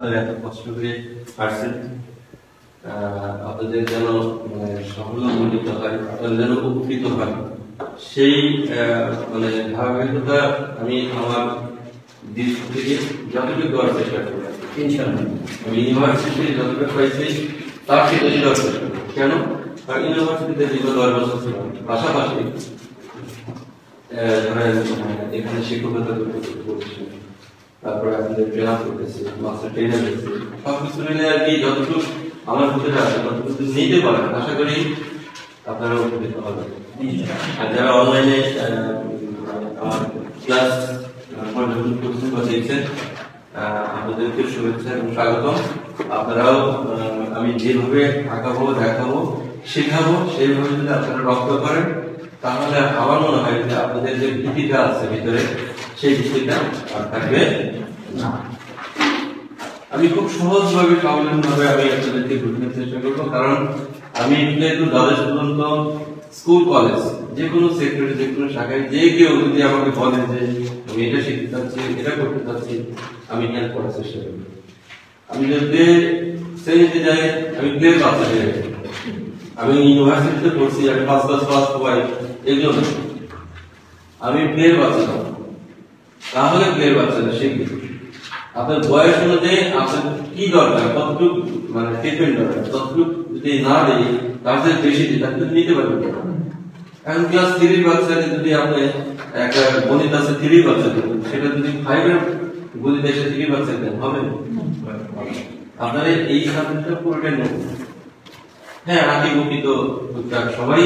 এত কষ্ট করে আসছেন, আপনাদের যেন সাফল্যমণ্ডিত হয়, আপনারা যেন উপকৃত হয়, সেই ধারাবাহিকতা আমি আমার দৃষ্টি থেকে যতটুকু দেওয়ার চেষ্টা করি। আমি ইউনিভার্সিটি যতটুকু পাইছি তার থেকে বেশি দেওয়ার চেষ্টা করি। কেন? কারণ ইউনিভার্সিটিতে দীর্ঘ 10 বছর ছিলাম, পাশাপাশি এখানে শিক্ষকতা করছি, তারপরে আপনাদের ট্রেনার করতেছি, মাস্টার ট্রেনার করতেছি, সবকিছু মিলে আর কি যতটুকু আমার ভিতরে আছে ততটুকু নিতে পারেন, আশা করি আপনারা উপকৃত হবেন। আর যারা অনলাইনে আমার ক্লাস পর্যবেক্ষণ করছেন বা দেখছেন, আপনাদেরকে শুভেচ্ছা এবং স্বাগতম। আপনারাও আমি যেভাবে আঁকাবো, দেখাবো, শেখাবো, সেইভাবে যদি আপনারা রক্ত করেন, তাহলে আমার মনে হয় যে আপনাদের যে ভীতিটা আছে ভিতরে, সেই ভীতিটা আর থাকবে না। আমি খুব সহজভাবে স্বাবলম্বীভাবে আমি আপনাদেরকে বোঝানোর চেষ্টা করবো, কারণ আমি যেহেতু দ্বাদশ পর্যন্ত স্কুল কলেজ যে কোনো সেক্টরে, যে কোনো শাখায় যে কেউ যদি আমাকে বলে যে আমি এটা শিখতে চাচ্ছি, এটা করতে চাচ্ছি, আমি হেল্প করার চেষ্টা করবো। আমি যদি শ্রেণীতে যাই, আমি প্লেন বাচ্চা হয়ে যাই। আমি ইউনিভার্সিটিতে পড়ছি, আমি 5 ক্লাস পাস পাই, এগুলো না। আমি প্লেন বাচ্চা না, তাহলে প্লেন বাচ্চা না শিখি। আপনার বয়স অনুযায়ী আপনার কি দরকার, কতটুকু ট্রিটমেন্ট দরকার, ততটুকু যদি না দিই, তার চেয়ে বেশি দিই, তাহলে নিতে পারবেন। এখন ক্লাস 3 বাচ্চাকে যদি আপনি একটা গণিত আছে 3 বাচ্চা দেবেন, সেটা যদি 5 এর গণিত এসে 3 বাচ্চা দেন, হবে না? আপনার এই সাবজেক্টটা পুরোটাই নেব। হ্যাঁ, আঁকি বুকি তো টুকটাক সবাই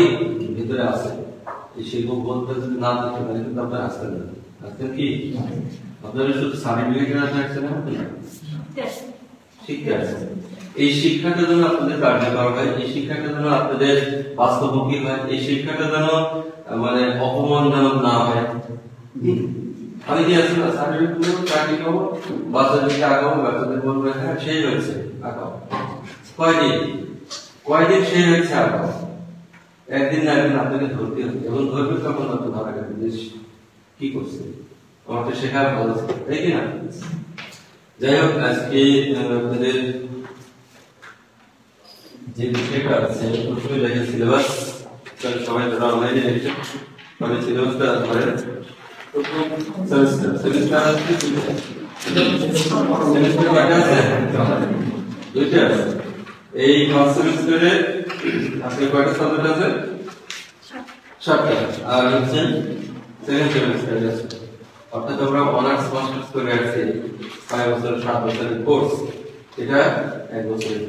ভিতরে আছে, এই শিল্প বলতে যদি না দিতে পারে কিন্তু আপনার আসতে না। আসতেন কি আপনারা শুধু সার্টিফিকেট আসছেন না, শিখতে আসছেন। এই শিক্ষাটা যেন আপনাদের কার্যকর হয়, এই শিক্ষাটা যেন আপনাদের বাস্তবমুখী হয়, এই শিক্ষাটা যেন অপমানজনক না হয়। আমি কি আসলে সার্টিফিকেট গুলো চাকরি করবো, বাচ্চাদেরকে আঁকাবো, বাচ্চাদের বলবো হ্যাঁ সেই হয়েছে আঁকাও, কয়দিন সেই হয়েছে আঁকাও, একদিন না একদিন আপনাকে ধরতে হবে, এবং ধরবে তখন আপনি ধরা গেছে কি করছে, আমার তো শেখার ভালো ছিল, তাই কি না? যাই হোক, আজকে আপনাদের যে বিষয়টা আছে প্রথমে দেখে সিলেবাস, সবাই যারা অনলাইনে দেখছেন সবাই সিলেবাসটা ধরেন। এই ফার্স্ট সেমিস্টারে আপনি কয়টা সাবজেক্ট আছে? 7টা। আর হচ্ছে সেকেন্ড সেমিস্টারে আছে, অর্থাৎ আমরা অনার্স মাস্টার্স করে আসছি 5 বছর 7 বছরের কোর্স, এটা 1 বছরের।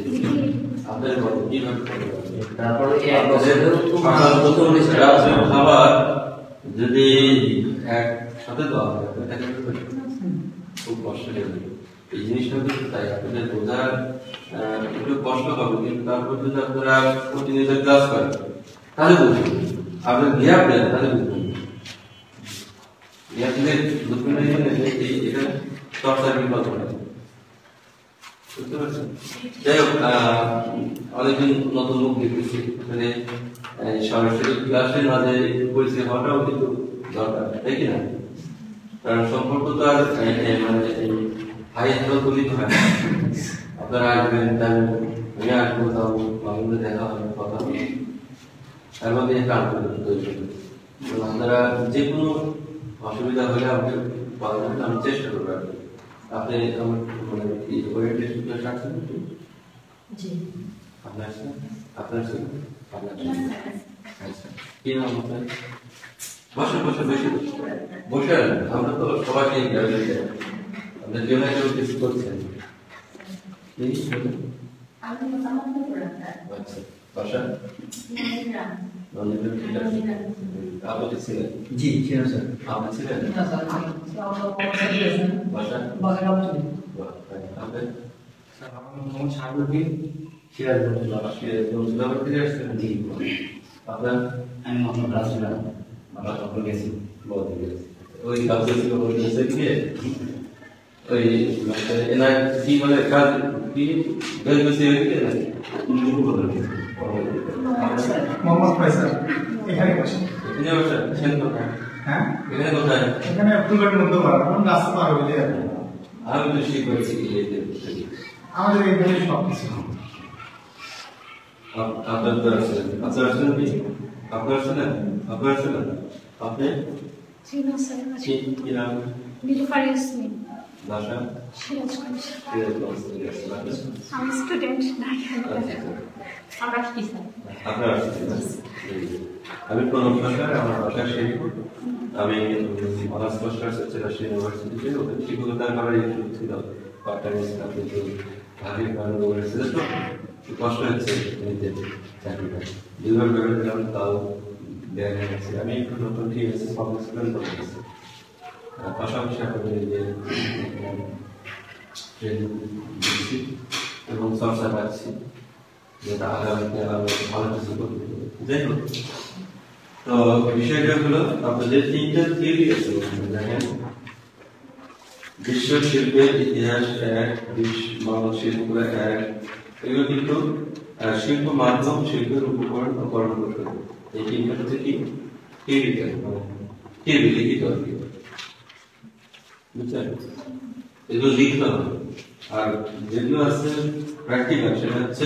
আপনাদের বলেন কিভাবে করবেন? তারপরে খাবার যদি একসাথে দেওয়া হয় খুব কষ্ট হয়ে যাবে। এই জিনিসটা কিন্তু তাই আপনাদের বোঝার একটু কষ্ট হবে, কিন্তু তারপর যদি আপনারা প্রতিনিয়ত ক্লাস করেন তাহলে বুঝবেন, আপনার গ্যাপ দেন তাহলে বুঝবেন। গ্যাপ দিলে বুঝবেন এটা চর্চার বিকল্প নেই, বুঝতে পারছেন? যাই হোক, অনেকদিন নতুন মুখ দেখতেছি, সরাসরি ক্লাসে না যে পরিচয় হওয়াটাও কিন্তু দরকার, তাই কি না? কারণ সম্পর্ক তো আর ভাই গলিত হয় না। আপনারা আসবেন, আমি আসবো, তাও আমাদের দেখা হবে, কথা হবে, তার মধ্যে একটা আন্তরিকতা তৈরি হবে। আপনারা যে কোনো অসুবিধা হলে আমাকে বলার আমি চেষ্টা করবো। আপনি আমার ওরিয়েন্টেশনটা আসছেন একটু? আপনার কি নাম আপনার? বসে বেশি বসে আমরা তো সবাইকে আপনার জন্য কেউ কিছু করছেন। আচ্ছা, বাসা আপনি ছিলেন? জি ছিলেন স্যার। আপনি ছিলেন? বাসা আপনার? আপনার? আমি মোহাম্মদ রাসুল, গেছি ওই কাজে ওই এনার কি বলে কাজ কি বেলবেসি হয়ে গেছে। মোহাম্মদ ফয়সাল এখানে বসে, এখানে বসে সেন কোথায়? হ্যাঁ এখানে কোথায়? এখানে ফুলবাড়ির মধ্যে বাড়া কোন রাস্তা পার হইলে আমি তো শিখেছি আমাদের এখানে সবকিছু আপনার তো আসছেন আপনার আসছেন কি আপনার আসছেন আপনার আসছেন আপনি কি নাম নীলুফার ইয়াসমিন বাসা সিরাজগঞ্জ সিরাজগঞ্জ আমি স্টুডেন্ট আপনার আসছেন আমি প্রণব সরকার আমার বাসা শেরপুর আমি অনার্স মাস্টার্স রাজশাহী ইউনিভার্সিটিতে ওদের শিক্ষকতা করার ইচ্ছুক ছিল পার্ট টাইম স্টাফ কিন্তু ভারী কারণ করেছিল তো কষ্ট হচ্ছে নিতে চাকরিটা দুইবার ভেবেছিলাম তাও দেওয়া গেছে আমি একটু নতুন টিএসএস পাবলিক স্কুল করতেছি পাশাপাশি আমাদের যে ট্রেনিং দিচ্ছি এবং চর্চা পাচ্ছি যেটা আগামীতে আরো ভালো কিছু করতে যাই হোক তো বিষয়টা হলো আপনাদের তিনটা থিওরি আছে দেখেন বিশ্ব শিল্পের ইতিহাস এক মানব শিল্প এক এগুলো কিন্তু শিল্প মাধ্যম শিল্পের উপকরণ ও কর্মকৌশল এই তিনটা হচ্ছে কি থিওরিক্যাল থিওরি লিখিত আর কি বুঝছেন এগুলো লিখতে হবে আর যেগুলো আছে প্র্যাকটিক্যাল সেটা হচ্ছে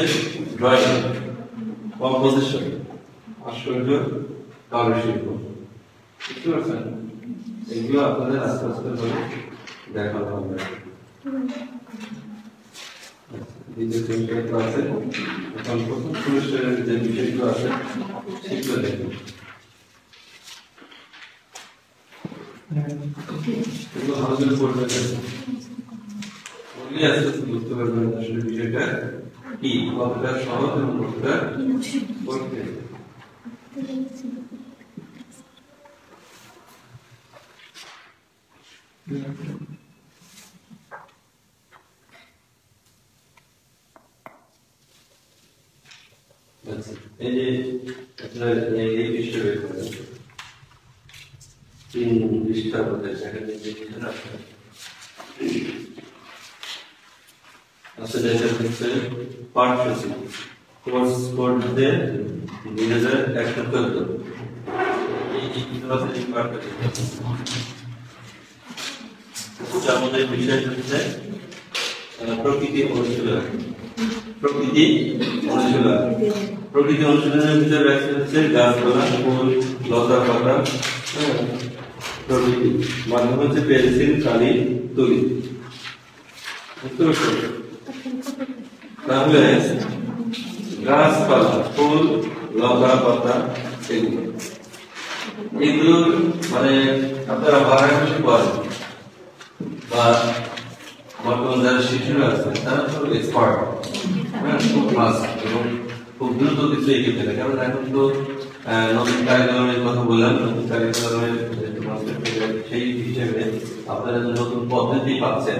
ড্রয়িং কম্পোজিশন আশ্চর্য কারুশিল্প বুঝতে পারছেন এগুলো আপনাদের আস্তে আস্তে করে দেখানো হবে দ্বিতীয় সেমিস্টার আছে এখন প্রথম সেমিস্টারের যে বিষয়গুলো আছে সেগুলো দেখুন এগুলো ভালো করে পড়বে পড়লে আস্তে আস্তে বুঝতে পারবেন আসলে বিষয়টা কি কতটা সহজ এবং কতটা পড়তে এই যে আপনার এই বিষয়ে তিন পৃষ্ঠার মধ্যে সেখানে যে আসলে এটা হচ্ছে পাঠ্যসূচি কোর্স করতে 2071 এই ইউনিভার্সিটি পাঠ্যসূচি আমাদের বিষয় হচ্ছে প্রকৃতি অনুশীলন প্রকৃতি অনুশীলন প্রকৃতি অনুশীলনের ভিতরে হচ্ছে গাছপালা ফুল লতা পাতা প্রকৃতি মাধ্যম হচ্ছে পেন্সিল কালি তুলি বুঝতে পারছো তাহলে গাছপালা ফুল লতা পাতা এগুলো মানে আপনারা বাংলাদেশে পড়েন বা বর্তমান যারা শিশুরা আছে তারা তো এক্সপার্ট খুব ক্লাস এবং খুব দ্রুত কিছু এগিয়ে ফেলে কারণ এখন তো নতুন কারিগরের কথা বললাম নতুন কারিগরের সেই হিসেবে আপনারা যে নতুন পদ্ধতি পাচ্ছেন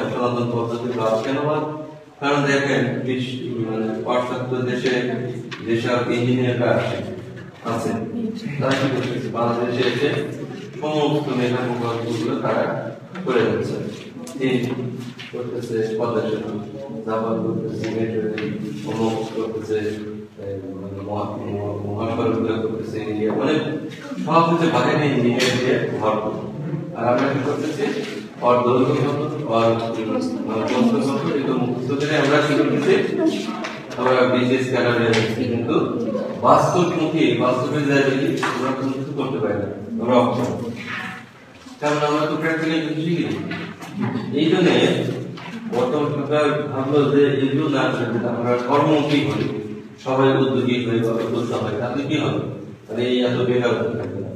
সনাতন পদ্ধতি পাচ্ছেন কেন কারণ দেখেন পাশ্চাত্য দেশে যেসব ইঞ্জিনিয়াররা আছে তারা কি করতেছে বাংলাদেশে এসে সমস্ত মেধা প্রকল্পগুলো তারা করে যাচ্ছে করতেছে পদ্মা সেতু জাপান করতেছে অমুক করতেছে মহাসড়কগুলো করতেছে মানে সব হচ্ছে বাহিনী ইঞ্জিনিয়ার দিয়ে ভরপুর আর আমরা কি করতেছি আমরা কি করতেছি আমরা বিশেষ ক্যাডারে কিন্তু বাস্তবমুখী বাস্তবে আমরা কোনো কিছু করতে পারি না আমরা অক্ষম কারণ আমরা তো প্র্যাকটিক্যালি কিছু শিখিনি এই জন্য বর্তমান সরকার ভাবলো যে এগুলো না আমরা কর্মমুখী করি সবাই উদ্যোগী হয়ে বা উদ্যোক্তা হয় তাহলে কি হবে মানে এই এত বেকারত্ব থাকবে না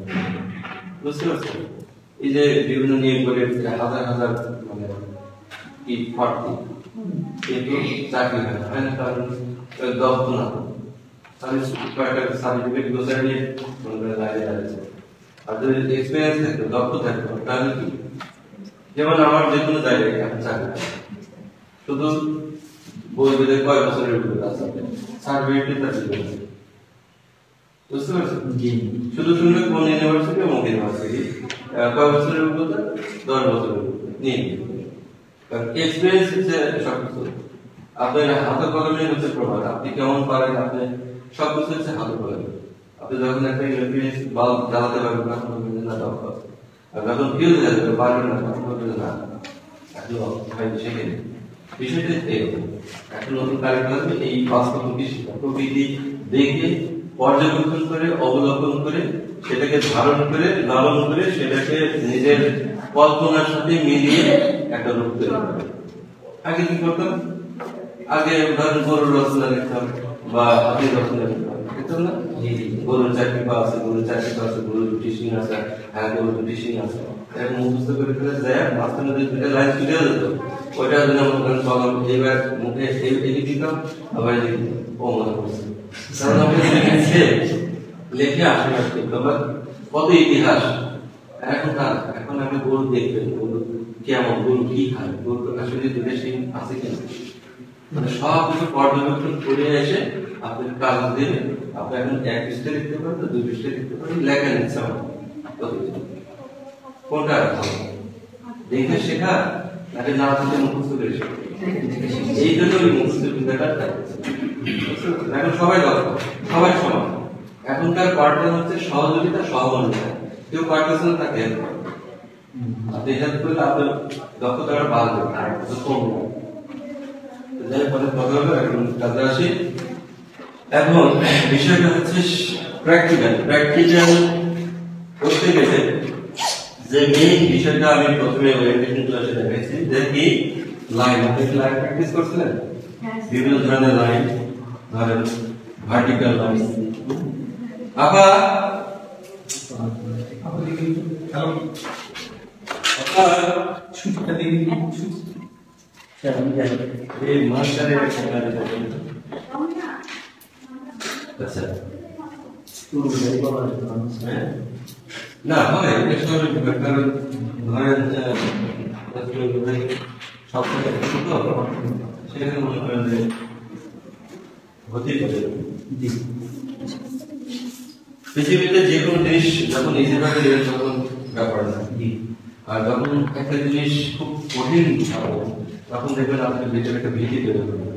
বুঝতে পারছেন এই যে বিভিন্ন নিয়োগ করে হাজার হাজার মানে কি প্রার্থী কিন্তু চাকরি হয় না কারণ দক্ষ না তাহলে সার্টিফিকেট গোছায় নিয়ে দাঁড়িয়ে দাঁড়িয়েছে আর যদি এক্সপিরিয়েন্স থাকতো দক্ষ থাকতো তাহলে কি যেমন আমার যে কোনো জায়গায় চাকরি শুধু বলবে যে কয় বছরের উপরে আছে সার্টিফিকেট তার দিবে বুঝতে পারছেন শুধু শুনবে কোন ইউনিভার্সিটি অমুক ইউনিভার্সিটি কয় বছরের উপরে 10 বছরের উপরে নিয়ে কারণ এক্সপিরিয়েন্স হচ্ছে সবকিছু আপনার হাতে কলমে হচ্ছে প্রমাণ আপনি কেমন পারেন আপনি সবকিছু হচ্ছে হাতে কলমে আপনি যখন একটা ইলেকট্রিক বাল্ব জ্বালাতে পারবেন না তখন না দরকার আর যখন ফিউজ জ্বালাতে পারবেন না তখন না বিষয়টা এরকম। এখন নতুন কারিকুলামে এই বাস্তবমুখী শিক্ষা প্রকৃতি দেখে পর্যবেক্ষণ করে অবলোকন করে সেটাকে ধারণ করে লালন করে সেটাকে নিজের কল্পনার সাথে মিলিয়ে একটা রূপ তৈরি করে। আগে কি করতাম? আগে ধরেন গরুর রচনা লিখতাম বা হাতির রচনা লিখতাম না? গরুর 4টি পা আছে, গরুর 4টি পা আছে, গরুর 2টি শিং আছে, হ্যাঁ গরুর 2টি শিং আছে, এরকম মুখস্থ করে ফেলে যায় মাঝখানে যদি 2টা লাইন ছুটে যেত ওইটা যদি মনে করেন চলাম এইবার মুখে এদিকে দিতাম আবার এদিকে দিতাম, ও মনে করছে কারণ আমি লেখে আসে কত ইতিহাস। এখন আপনি গরু দেখবেন, গরু কেমন, গরু কি খায়, গরু আসলে 2টা শিং আছে কিনা, মানে সব কিছু পর্যবেক্ষণ করে এসে আপনি কাজ দেবেন। আপনি এখন 1 পৃষ্ঠা লিখতে পারেন, 2 পৃষ্ঠা লিখতে পারেন, লেখা নিচ্ছে আমার কোনটা দেখে শেখা নাকি না থেকে মুখস্থ করে শেখা? এই জন্য ওই মুখস্থ বিদ্যাটা এখন সবাই দক্ষ, সবাই সমান। এখনকার পাঠটা হচ্ছে সহযোগিতা সহমর্মিতা, কেউ পারতেছে না তাকে আপনি হেল্প করলে আপনার দক্ষতাটা বাড়বে কমবে। যাই পরে কথা হলো, এখন কাজে আসি। এখন বিষয়টা হচ্ছে প্র্যাকটিক্যাল করতে গেলে যে মেইন বিষয়টা আমি প্রথমে ওরিয়েন্টেশন ক্লাসে দেখাইছি যে কি লাইন, আপনি লাইন প্র্যাকটিস করছিলেন, বিভিন্ন ধরনের লাইন, ধরেন ভার্টিক্যাল লাইন। আবার ছুটিটা দিয়ে এই মাস্টারের আচ্ছা না হয় কারণ ধরেন সব সেখানে মনে করেন যে হতেই পারে। পৃথিবীতে যে কোনো জিনিস যখন ইজি ভাবে নেবেন তখন ব্যাপার না, আর যখন একটা জিনিস খুব কঠিন তখন দেখবেন আপনার ভিতরে একটা ভীতি তৈরি করবে।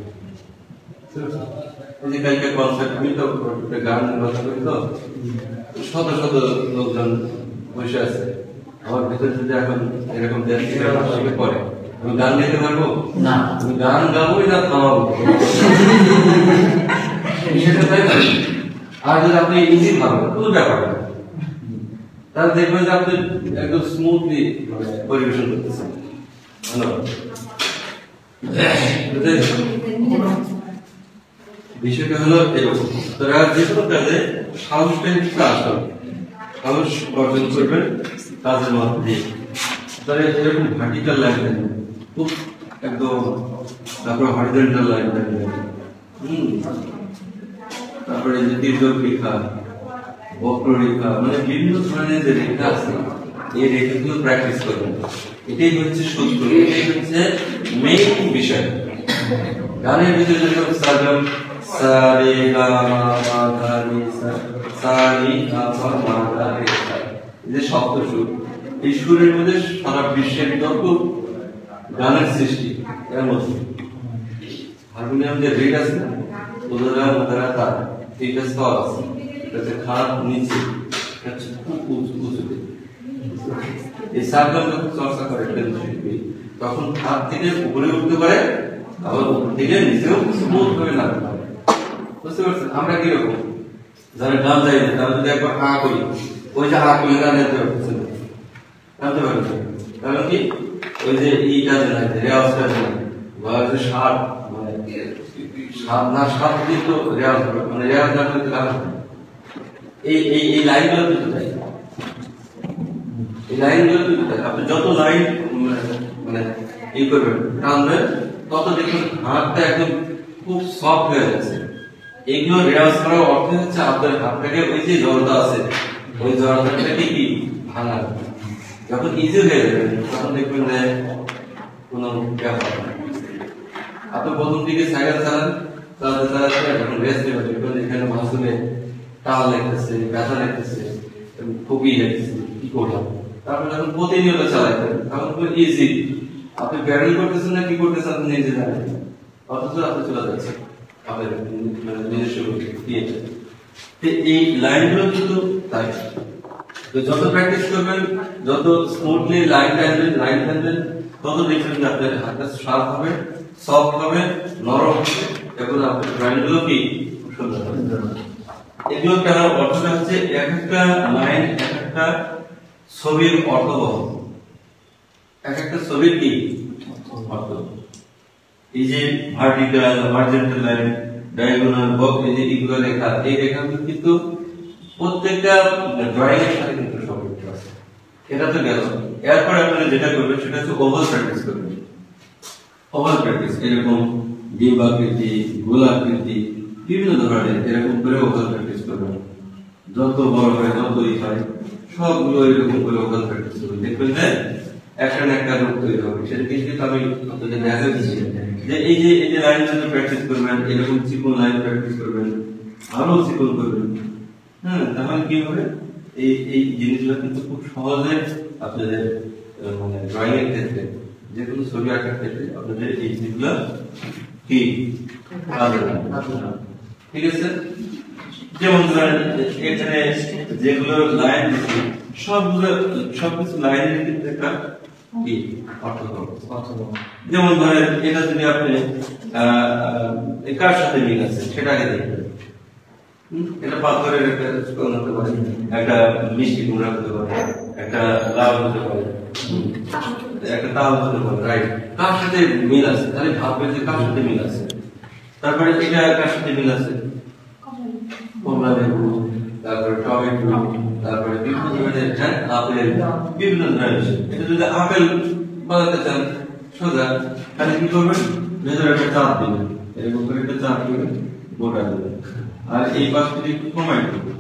কালকে কনসার্ট আমি তো গান নির্বাচন করি, তো শত শত লোকজন বসে আছে, আমার ভিতরে যদি এখন এরকম পড়ে আমি গান গাইতে পারবো না, আমি গান গাবোই না থামাবো। আর যদি আপনি ইজি ভাবেন কোনো ব্যাপার না, তাহলে দেখবেন যে আপনি একদম স্মুথলি পরিবেশন করতেছেন। ধন্যবাদ। বিষয়টা হলো এরকম, তারা যে কোনো কাজে সাহসটা আসবে, সাহস অর্জন করবেন কাজের মধ্যে দিয়ে। তাহলে এরকম ভার্টিক্যাল লাইন থাকবে খুব একদম, তারপরে হরিজন্টাল লাইন থাকবে, তারপরে যে দীর্ঘ রেখা, বক্ররেখা, মানে বিভিন্ন ধরনের যে রেখা আছে এই রেখাগুলো প্র্যাকটিস করবেন। এটাই হচ্ছে সূত্র, এটাই হচ্ছে মেইন বিষয়। গানের ভিতরে যেরকম সাগম সা রে গা মা পা ধা নি সা, সা নি গা পা মা ধা রে সা, এই যে সপ্ত সুর, এই সুরের মধ্যে সারা বিশ্বের যত গানের সৃষ্টি এর মধ্যে হারমোনিয়াম যে রেট আছে না, ওদরা মদরা তা, এইটা স্তর আছে, এটা হচ্ছে খাদ নিচে, হচ্ছে খুব উঁচুতে। এই সাগম যখন চর্চা করে শিল্পী তখন খাদ থেকে উপরে উঠতে পারে, আবার উপর থেকে নিচেও স্মুথ ভাবে নামতে পারে। বুঝতে পারছেন? আমরা কিরকম যারা গান যাই না তারা যদি একবার আ করি, ওই যে আ করি গান জানতে পারতেছেন, জানতে পারছেন কারণ কি ওই যে ইটা জানাই রেওয়াজটা জানাই বা যে সাত, মানে সাত না সাত দিন তো রেওয়াজ হবে, মানে রেওয়াজ না করতে গান হবে। এই লাইনগুলো কিন্তু তাই, এই লাইনগুলো কিন্তু তাই। আপনি যত লাইন মানে ই করবেন টানবেন তত দেখুন হাতটা একদম খুব সফট হয়ে যাচ্ছে। এগুলো রেওয়াজ করার অর্থ হচ্ছে আপনার হাতটাকে ওই যে জড়তা আছে ওই জড়তাটাকে কি ভাঙা। যখন ইজি হয়ে যাবে তখন দেখবেন যে কোনো ব্যাপার না। আপনি প্রথম দিকে সাইকেল চালান, চালাতে চালাতে যখন রেস্ট নেবেন দেখবেন এখানে মাঝখানে টাল লাগতেছে, ব্যথা লাগতেছে, খুবই লাগতেছে, কি করলাম। তারপর যখন প্রতিনিয়ত চালাইতেন তখন খুব ইজি, আপনি ব্যারেল করতেছেন না কি করতেছেন আপনি নিজে জানেন, অথচ আপনি চলে যাচ্ছেন আপনার নিজস্ব দিয়েছে। এই লাইনগুলো কিন্তু তাই, তো যত প্র্যাকটিস করবেন, যত স্মুথলি লাইন টানবেন তত দেখবেন যে আপনার হাতটা শার্প হবে, সফট হবে, নরম হবে এবং আপনার ড্রয়িং গুলো কি সুন্দর হবে। এগুলো কেন অর্থটা হচ্ছে এক একটা লাইন এক একটা ছবির অর্থবহ, এক একটা ছবির কি অর্থ। এই যে vertical, horizontal line, diagonal, box, এই যে এগুলো লেখা, এই রেখাগুলো কিন্তু প্রত্যেকটা ড্রয়িং এর সাথে কিন্তু সম্পর্ক আছে। এটা তো গেল। এরপর আপনারা যেটা করবেন সেটা হচ্ছে ওভাল প্র্যাকটিস করবেন। ওভাল প্র্যাকটিস এরকম ডিম্ব আকৃতি, গোলাকৃতি, বিভিন্ন ধরনের এরকম করে ওভাল প্র্যাকটিস করবেন। যত বড় হয় যতই হয় সবগুলো এরকম করে ওভাল প্র্যাকটিস করবেন। দেখবেন যে একটা না একটা রূপ তৈরি হবে। সেটা কিন্তু আমি আপনাদের দেখাচ্ছি যে এই যে লাইনগুলো প্র্যাকটিস করবেন, এরকম চিকন লাইন প্র্যাকটিস করবেন, আরো চিকন করবেন। হ্যাঁ, তাহলে কি হবে এই জিনিসগুলো কিন্তু খুব সহজে আপনাদের মানে ড্রয়িং এর ক্ষেত্রে, যে কোনো ছবি আঁকার ক্ষেত্রে আপনাদের এই জিনিসগুলো কি কাজে লাগবে। ঠিক আছে? যেমন ধরেন এখানে যেগুলো লাইন দিচ্ছি সবকিছু লাইনের কিন্তু একটা কি অর্থ হবে। যেমন ধরেন এটা যদি আপনি কার সাথে মিল আছে সেটাকে দেখবেন। এটা পাথরের একটা স্টোন হতে পারে, একটা মিষ্টি কুমড়া হতে পারে, একটা লাউ হতে পারে, একটা তাল হতে পারে, রাইট? কার সাথে মিল আছে তাহলে ভাববেন যে কার সাথে মিল আছে। তারপরে এটা কার সাথে মিল আছে? কমলা লেবু, তারপরে টমেটো, তারপরে বিভিন্ন ধরনের আপেল, বিভিন্ন ধরনের। এটা যদি আপেল বানাতে চান সোজা, তাহলে কি করবেন? ভেতরে একটা চাপ দিবেন, এরকম করে একটা চাপ দিবেন, গোটা দিবেন, আর এই পাশটি একটু কমাই দেবেন।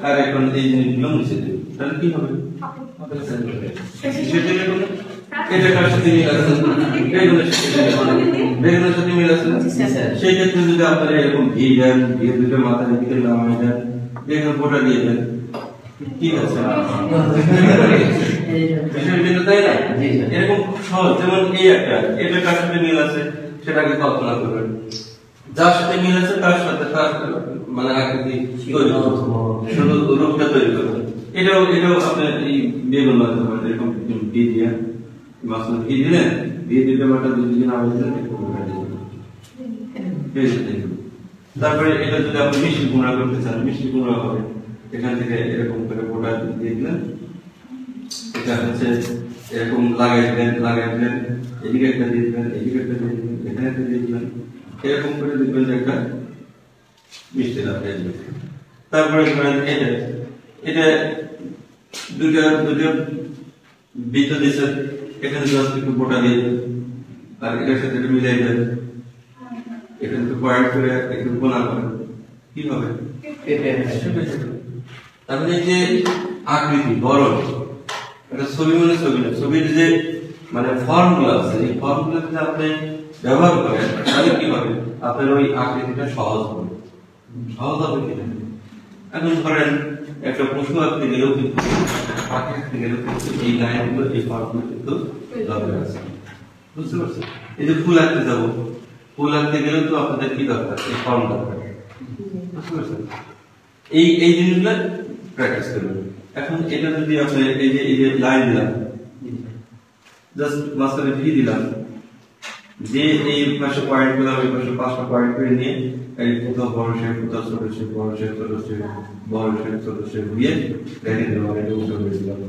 আর এখন এই জিনিসগুলো মুছে দেবেন, তাহলে কি হবে? এটা কার সাথে মিল আছে? বেগুনের সাথে মিল আছে। সেই ক্ষেত্রে যদি আপনারা এরকম ঘি দেন, ঘি দুটো মাথার দিকে নামাই দেন, বেগুন ফোঁটা দিয়ে দেন, কি আছে? তাই না? এরকম খুব সহজ। যেমন এই একটা, এটা কার সাথে মিল আছে সেটাকে কল্পনা করবেন, যার সাথে মিল আছে তার সাথে তার মানে আকৃতি তৈরি করবেন, শুধু রূপটা তৈরি করবেন। এটাও আপনি এই বেগুন বানাতে পারেন। এরকম ঘি দিয়ে মাছটা ঘি দিলেন, ঘি দিতে পারটা দুদিন আগে দিলেন, তারপরে এটা যদি আপনি মিষ্টি কুমড়া করতে চান, মিষ্টি কুমড়া হবে। এখান থেকে এরকম করে ফোঁটা দিয়ে দিলেন, এটা হচ্ছে এরকম লাগাই দিলেন, এদিকে একটা দিয়ে দিবেন, এদিকে একটা দিয়ে দিবেন, এখানে একটা দিয়ে দিবেন, এরকম করে দেখবেন যে একটা মিষ্টি লাভ হয়ে যাবে। তারপরে ধরেন এটা দুটো বৃত্ত দিয়েছেন, এখানে জাস্ট একটু ফোঁটা দিয়ে দেবেন, আর এটার সাথে একটু মিলাই দেবেন, এখানে একটু পয়েন্ট করে একটু কোনা করেন, কি হবে? তারপরে এই যে আকৃতি বড় একটা ছবি, মানে ছবি না, ছবির যে মানে ফর্মগুলো আছে, এই ফর্মগুলো যদি আপনি ব্যবহার করেন তাহলে কি হবে? আপনার ওই আকৃতিটা সহজ হবে কিনা। এখন ধরেন একটা পশু আঁকতে গেলেও কিন্তু, পাখি আঁকতে গেলেও কিন্তু এই লাইনগুলো, এই ফর্মগুলো কিন্তু দরকার আছে। বুঝতে পারছেন? এই যে ফুল আঁকতে যাবো, ফুল আঁকতে গেলেও তো আপনাদের কি দরকার? এই ফর্ম দরকার। বুঝতে পারছেন? এই জিনিসগুলো প্র্যাকটিস করবেন। এখন এটা যদি আপনি এই যে লাইন দিলাম, জাস্ট মাঝখানে ভি দিলাম, যে এই পাশে পয়েন্ট পেলাম, এই পাশে 5টা পয়েন্ট করে নিয়ে এই কোথাও বড় শেপ, কোথাও ছোট শেপ, বড় শেপ, ছোট শেপ, বড় শেপ, ছোট শেপ দিয়ে রেখে দিলাম, এটা উল্টো করে দিলাম,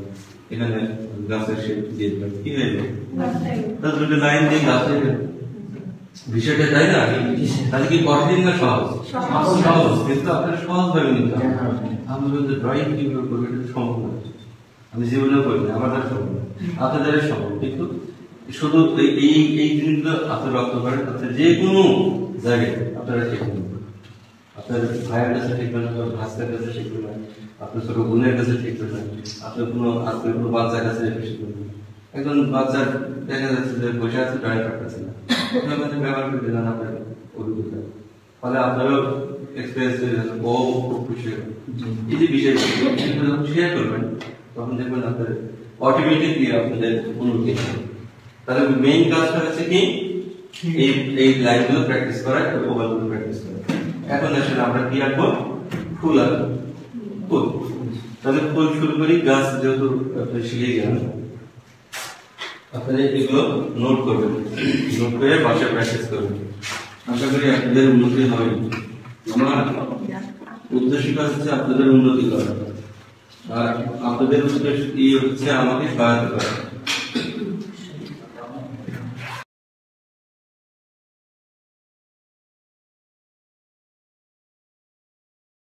এখানে গাছের শেপ দিয়ে দিলাম, কি হয়ে যাবে? তাহলে দুটো লাইন দিয়ে গাছ হয়ে যাবে। বিষয়টা তাই না? তাহলে কি কঠিন না সহজ? সহজ, কিন্তু আপনারা সহজ ভাবে নিতে হবে। আমরা যদি ড্রয়িং কিভাবে করবো এটা সম্ভব না, আমি জীবনেও করি না, আমার দ্বারা সম্ভব না, আপনাদের সম্ভব। কিন্তু শুধু এই জিনিসগুলো আপনি রক্ত করেন, আপনার যে কোনো জায়গায় আপনারা শিখবেন। আপনার ভাইয়ের কাছে শিখবেন, আপনার ভাস্তার কাছে শিখবেন না, আপনার ছোট বোনের কাছে শিখবেন না, আপনার কোনো বাচ্চার কাছে শিখবেন না। একজন বাচ্চা দেখা যাচ্ছে যে বসে আছে, ড্রয়িং করতেছে না, ব্যবহার করে দিলেন আপনার অভিজ্ঞতা, ফলে আপনারও এক্সপিরিয়েন্স হয়ে যাচ্ছে, ও খুব খুশি হবে। এই যে বিষয়গুলো যখন শেয়ার করবেন তখন দেখবেন আপনার অটোমেটিকলি আপনাদের উন্নতি হবে। তাহলে মেইন কাজটা হচ্ছে কি এই লাইনগুলো প্র্যাকটিস করা, ওভারগুলো প্র্যাকটিস করা। এখন আসলে আমরা কি আঁকবো? ফুল আঁকবো। ফুল তাহলে ফুল শুরু করি। গাছ যেহেতু আপনি শিখে গেলেন, আপনারা এগুলো নোট করবেন, নোট করে বাসায় প্র্যাকটিস করবেন। আশা করি আপনাদের উন্নতি হবে। আমার উদ্দেশ্যটা হচ্ছে আপনাদের উন্নতি করা, আর আপনাদের উদ্দেশ্য হচ্ছে আমাকে সহায়তা করা।